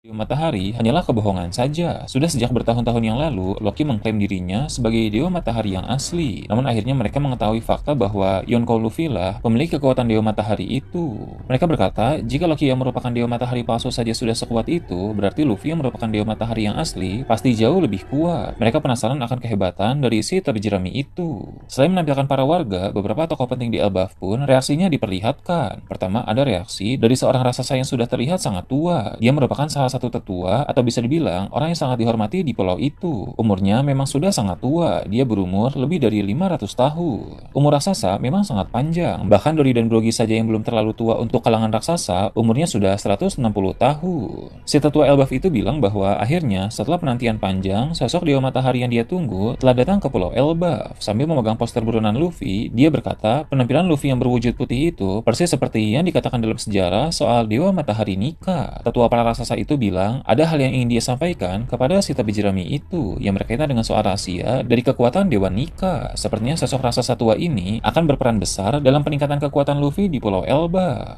Dewa Matahari hanyalah kebohongan saja. Sudah sejak bertahun-tahun yang lalu, Loki mengklaim dirinya sebagai Dewa Matahari yang asli. Namun akhirnya mereka mengetahui fakta bahwa Yonkou Luffy lah pemilik kekuatan Dewa Matahari itu. Mereka berkata, jika Loki yang merupakan Dewa Matahari palsu saja sudah sekuat itu, berarti Luffy yang merupakan Dewa Matahari yang asli pasti jauh lebih kuat. Mereka penasaran akan kehebatan dari si topi jerami itu. Selain menampilkan para warga, beberapa tokoh penting di Elbaf pun reaksinya diperlihatkan. Pertama, ada reaksi dari seorang raksasa yang sudah terlihat sangat tua. Dia merupakan salah satu tetua atau bisa dibilang orang yang sangat dihormati di pulau itu. Umurnya memang sudah sangat tua, dia berumur lebih dari 500 tahun. Umur raksasa memang sangat panjang, bahkan Dori dan Brogy saja yang belum terlalu tua untuk kalangan raksasa, umurnya sudah 160 tahun. Si tetua Elbaf itu bilang bahwa akhirnya setelah penantian panjang, sosok Dewa Matahari yang dia tunggu telah datang ke pulau Elbaf. Sambil memegang poster buronan Luffy, dia berkata penampilan Luffy yang berwujud putih itu persis seperti yang dikatakan dalam sejarah soal Dewa Matahari Nika. Tetua para raksasa itu bilang ada hal yang ingin dia sampaikan kepada si topi jerami itu yang berkaitan dengan soal rahasia dari kekuatan Dewa Nika. Sepertinya sosok raksasa tua ini akan berperan besar dalam peningkatan kekuatan Luffy di Pulau Elba.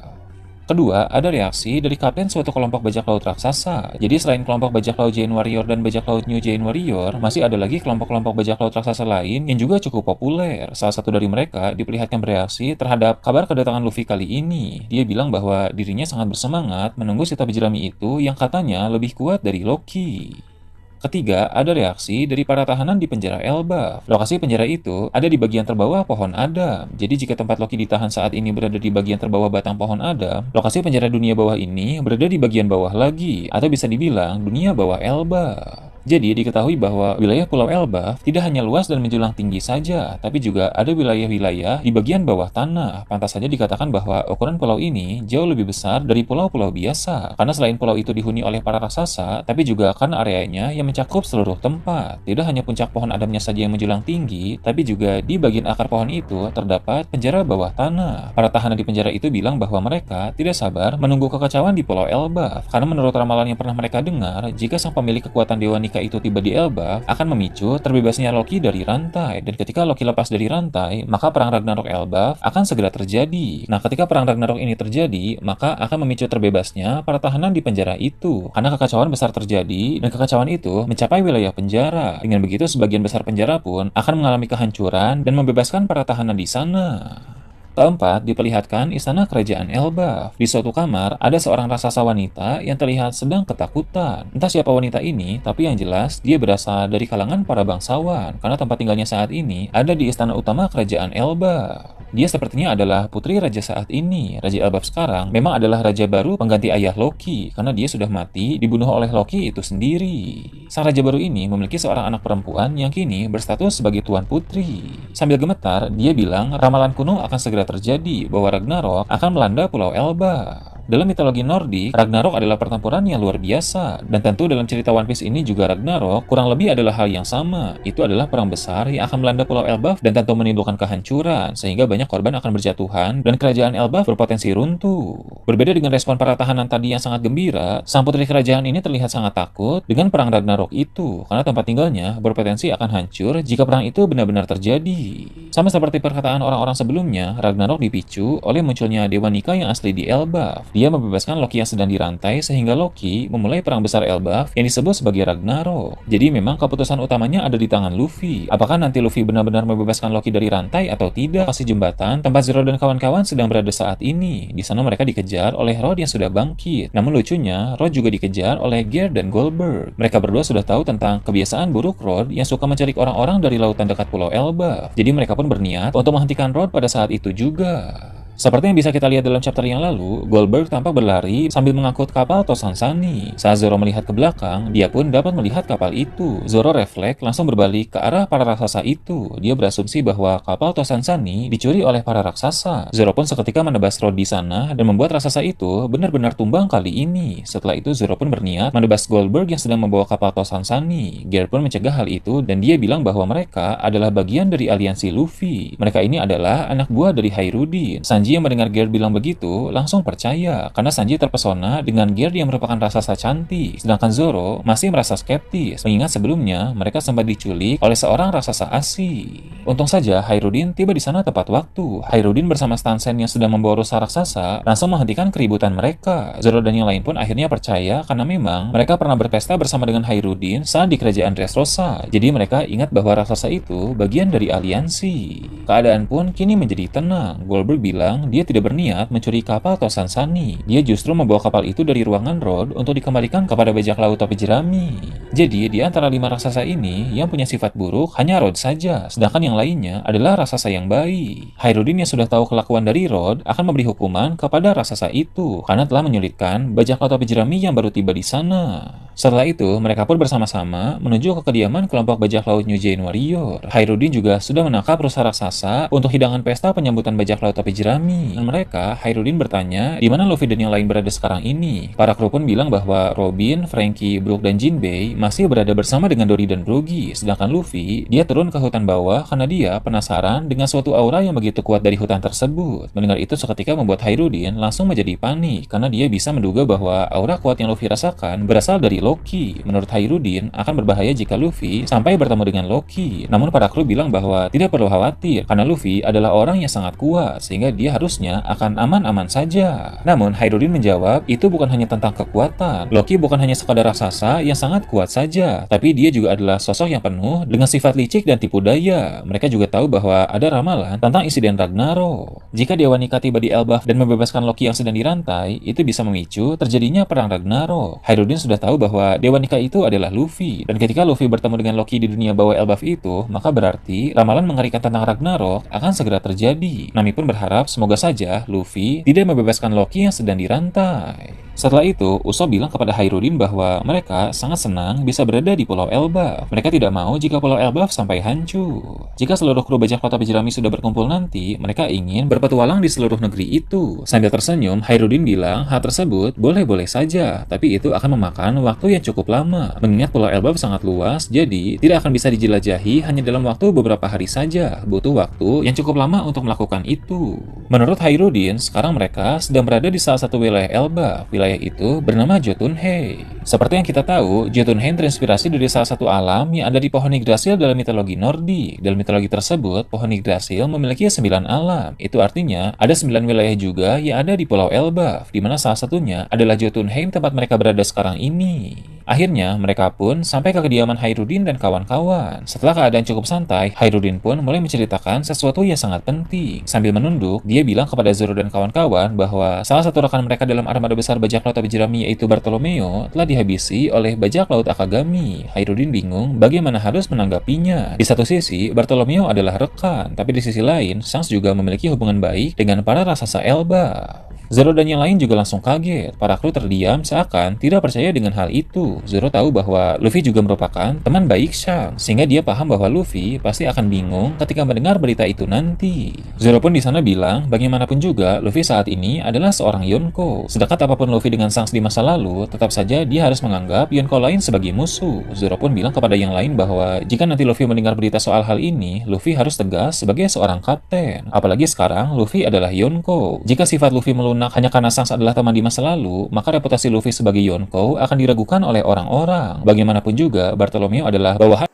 Kedua, ada reaksi dari kapten suatu kelompok bajak laut raksasa. Jadi selain kelompok bajak laut Giant Warrior dan bajak laut New Giant Warrior, masih ada lagi kelompok-kelompok bajak laut raksasa lain yang juga cukup populer. Salah satu dari mereka diperlihatkan bereaksi terhadap kabar kedatangan Luffy kali ini. Dia bilang bahwa dirinya sangat bersemangat menunggu si topi jerami itu yang katanya lebih kuat dari Loki. Ketiga, ada reaksi dari para tahanan di penjara Elbaf. Lokasi penjara itu ada di bagian terbawah pohon Adam. Jadi jika tempat Loki ditahan saat ini berada di bagian terbawah batang pohon Adam, lokasi penjara dunia bawah ini berada di bagian bawah lagi, atau bisa dibilang dunia bawah Elbaf. Jadi diketahui bahwa wilayah Pulau Elbaf tidak hanya luas dan menjulang tinggi saja, tapi juga ada wilayah-wilayah di bagian bawah tanah. Pantas saja dikatakan bahwa ukuran pulau ini jauh lebih besar dari pulau-pulau biasa. Karena selain pulau itu dihuni oleh para raksasa, tapi juga kan areanya yang mencakup seluruh tempat. Tidak hanya puncak pohon Adamnya saja yang menjulang tinggi, tapi juga di bagian akar pohon itu terdapat penjara bawah tanah. Para tahanan di penjara itu bilang bahwa mereka tidak sabar menunggu kekacauan di Pulau Elbaf. Karena menurut ramalan yang pernah mereka dengar, jika sang pemilik kekuatan Dewa Nika itu tiba di Elbaf, akan memicu terbebasnya Loki dari rantai. Dan ketika Loki lepas dari rantai, maka perang Ragnarok Elbaf akan segera terjadi. Nah, ketika perang Ragnarok ini terjadi, maka akan memicu terbebasnya para tahanan di penjara itu. Karena kekacauan besar terjadi, dan kekacauan itu mencapai wilayah penjara. Dengan begitu, sebagian besar penjara pun akan mengalami kehancuran dan membebaskan para tahanan di sana. Keempat, diperlihatkan istana kerajaan Elbaf. Di suatu kamar, ada seorang raksasa wanita yang terlihat sedang ketakutan. Entah siapa wanita ini, tapi yang jelas dia berasal dari kalangan para bangsawan, karena tempat tinggalnya saat ini ada di istana utama kerajaan Elbaf. Dia sepertinya adalah putri raja saat ini. Raja Elbaf sekarang memang adalah raja baru pengganti ayah Loki, karena dia sudah mati dibunuh oleh Loki itu sendiri. Sang raja baru ini memiliki seorang anak perempuan yang kini berstatus sebagai tuan putri. Sambil gemetar, dia bilang ramalan kuno akan segera terjadi bahwa Ragnarok akan melanda Pulau Elba. Dalam mitologi Nordik, Ragnarok adalah pertempuran yang luar biasa, dan tentu dalam cerita One Piece ini juga Ragnarok kurang lebih adalah hal yang sama. Itu adalah perang besar yang akan melanda Pulau Elbaf dan tentu menimbulkan kehancuran, sehingga banyak korban akan berjatuhan dan kerajaan Elbaf berpotensi runtuh. Berbeda dengan respon para tahanan tadi yang sangat gembira, sang putri kerajaan ini terlihat sangat takut dengan perang Ragnarok itu, karena tempat tinggalnya berpotensi akan hancur jika perang itu benar-benar terjadi. Sama seperti perkataan orang-orang sebelumnya, Ragnarok dipicu oleh munculnya Dewa Nika yang asli di Elbaf. Dia membebaskan Loki yang sedang dirantai sehingga Loki memulai perang besar Elbaf yang disebut sebagai Ragnarok. Jadi memang keputusan utamanya ada di tangan Luffy. Apakah nanti Luffy benar-benar membebaskan Loki dari rantai atau tidak? Kasih jembatan tempat Zoro dan kawan-kawan sedang berada saat ini. Di sana mereka dikejar oleh Rod yang sudah bangkit. Namun lucunya, Rod juga dikejar oleh Gear dan Goldberg. Mereka berdua sudah tahu tentang kebiasaan buruk Rod yang suka mencari orang-orang dari lautan dekat Pulau Elbaf. Jadi mereka pun berniat untuk menghentikan Rod pada saat itu juga. Seperti yang bisa kita lihat dalam chapter yang lalu, Goldberg tampak berlari sambil mengangkut kapal Tosansani. Saat Zoro melihat ke belakang, dia pun dapat melihat kapal itu. Zoro refleks langsung berbalik ke arah para raksasa itu. Dia berasumsi bahwa kapal Tosansani dicuri oleh para raksasa. Zoro pun seketika menebas Rod di sana dan membuat raksasa itu benar-benar tumbang kali ini. Setelah itu Zoro pun berniat menebas Goldberg yang sedang membawa kapal Tosansani. Gear pun mencegah hal itu dan dia bilang bahwa mereka adalah bagian dari aliansi Luffy. Mereka ini adalah anak buah dari Hairudin. Sanji Sanji yang mendengar Gear bilang begitu langsung percaya, karena Sanji terpesona dengan Gear yang merupakan raksasa cantik, sedangkan Zoro masih merasa skeptis, mengingat sebelumnya mereka sempat diculik oleh seorang raksasa asli. Untung saja Hairudin tiba di sana tepat waktu. Hairudin bersama Stansen yang sedang membawa rusa raksasa langsung menghentikan keributan mereka. Zoro dan yang lain pun akhirnya percaya karena memang mereka pernah berpesta bersama dengan Hairudin saat di kerajaan Dressrosa. Jadi mereka ingat bahwa raksasa itu bagian dari aliansi. Keadaan pun kini menjadi tenang. Goldberg bilang dia tidak berniat mencuri kapal Tosan Sunny. Dia justru membawa kapal itu dari ruangan Rod untuk dikembalikan kepada bajak laut topi jerami. Jadi di antara 5 raksasa ini yang punya sifat buruk hanya Rod saja, sedangkan yang lainnya adalah raksasa yang baik. Hairudin yang sudah tahu kelakuan dari Rod akan memberi hukuman kepada raksasa itu karena telah menyulitkan bajak laut topi jerami yang baru tiba di sana. Setelah itu, mereka pun bersama-sama menuju ke kediaman kelompok bajak laut New Giant Warrior. Hairudin juga sudah menangkap rusa raksasa untuk hidangan pesta penyambutan bajak laut topi jerami. Dan mereka, Hairudin bertanya di mana Luffy dan yang lain berada sekarang ini. Para kru pun bilang bahwa Robin, Franky, Brook, dan Jinbei masih berada bersama dengan Dory dan Brogy. Sedangkan Luffy, dia turun ke hutan bawah karena dia penasaran dengan suatu aura yang begitu kuat dari hutan tersebut. Mendengar itu seketika membuat Hairudin langsung menjadi panik karena dia bisa menduga bahwa aura kuat yang Luffy rasakan berasal dari Loki. Menurut Hairudin, akan berbahaya jika Luffy sampai bertemu dengan Loki. Namun para kru bilang bahwa tidak perlu khawatir karena Luffy adalah orang yang sangat kuat sehingga dia harusnya akan aman-aman saja. Namun Hairudin menjawab, itu bukan hanya tentang kekuatan. Loki bukan hanya sekadar raksasa yang sangat kuat saja, tapi dia juga adalah sosok yang penuh dengan sifat licik dan tipu daya. Mereka juga tahu bahwa ada ramalan tentang insiden Ragnarok. Jika Dewa Nika tiba di Elbaf dan membebaskan Loki yang sedang dirantai, itu bisa memicu terjadinya perang Ragnarok. Hairudin sudah tahu bahwa Dewa Nika itu adalah Luffy, dan ketika Luffy bertemu dengan Loki di dunia bawah Elbaf itu, maka berarti ramalan mengerikan tentang Ragnarok akan segera terjadi. Nami pun berharap semoga saja Luffy tidak membebaskan Loki yang sedang dirantai. Setelah itu, Usopp bilang kepada Hairudin bahwa mereka sangat senang bisa berada di Pulau Elbaf. Mereka tidak mau jika Pulau Elbaf sampai hancur. Jika seluruh kru bajak laut topi jerami sudah berkumpul nanti, mereka ingin berpetualang di seluruh negeri itu. Sambil tersenyum, Hairudin bilang hal tersebut boleh-boleh saja, tapi itu akan memakan waktu yang cukup lama. Mengingat Pulau Elbaf sangat luas, jadi tidak akan bisa dijelajahi hanya dalam waktu beberapa hari saja. Butuh waktu yang cukup lama untuk melakukan itu. Menurut Hairudin, sekarang mereka sedang berada di salah satu wilayah Elbaf. Wilayah itu bernama Jotunheim. Seperti yang kita tahu, Jotunheim terinspirasi dari salah satu alam yang ada di pohon Yggdrasil dalam mitologi Nordik. Dalam mitologi tersebut, pohon Yggdrasil memiliki 9 alam. Itu artinya ada 9 wilayah juga yang ada di Pulau Elbaf, di mana salah satunya adalah Jotunheim tempat mereka berada sekarang ini. Akhirnya, mereka pun sampai ke kediaman Hairudin dan kawan-kawan. Setelah keadaan cukup santai, Hairudin pun mulai menceritakan sesuatu yang sangat penting. Sambil menunduk, dia bilang kepada Zoro dan kawan-kawan bahwa salah satu rekan mereka dalam armada besar bajak laut topi jerami yaitu Bartolomeo telah dihabisi oleh bajak laut Akagami. Hairudin bingung bagaimana harus menanggapinya. Di satu sisi, Bartolomeo adalah rekan, tapi di sisi lain, Shanks juga memiliki hubungan baik dengan para raksasa Elbaf. Zoro dan yang lain juga langsung kaget. Para kru terdiam seakan tidak percaya dengan hal itu. Zoro tahu bahwa Luffy juga merupakan teman baik Shanks, sehingga dia paham bahwa Luffy pasti akan bingung ketika mendengar berita itu nanti. Zoro pun di sana bilang, bagaimanapun juga Luffy saat ini adalah seorang Yonko. Sedekat apapun Luffy dengan Shanks di masa lalu, tetap saja dia harus menganggap Yonko lain sebagai musuh. Zoro pun bilang kepada yang lain bahwa jika nanti Luffy mendengar berita soal hal ini, Luffy harus tegas sebagai seorang kapten. Apalagi sekarang Luffy adalah Yonko. Jika sifat Luffy melunak hanya karena Shanks adalah teman di masa lalu, maka reputasi Luffy sebagai Yonko akan diragukan oleh orang-orang. Bagaimanapun juga, Bartolomeo adalah bawahan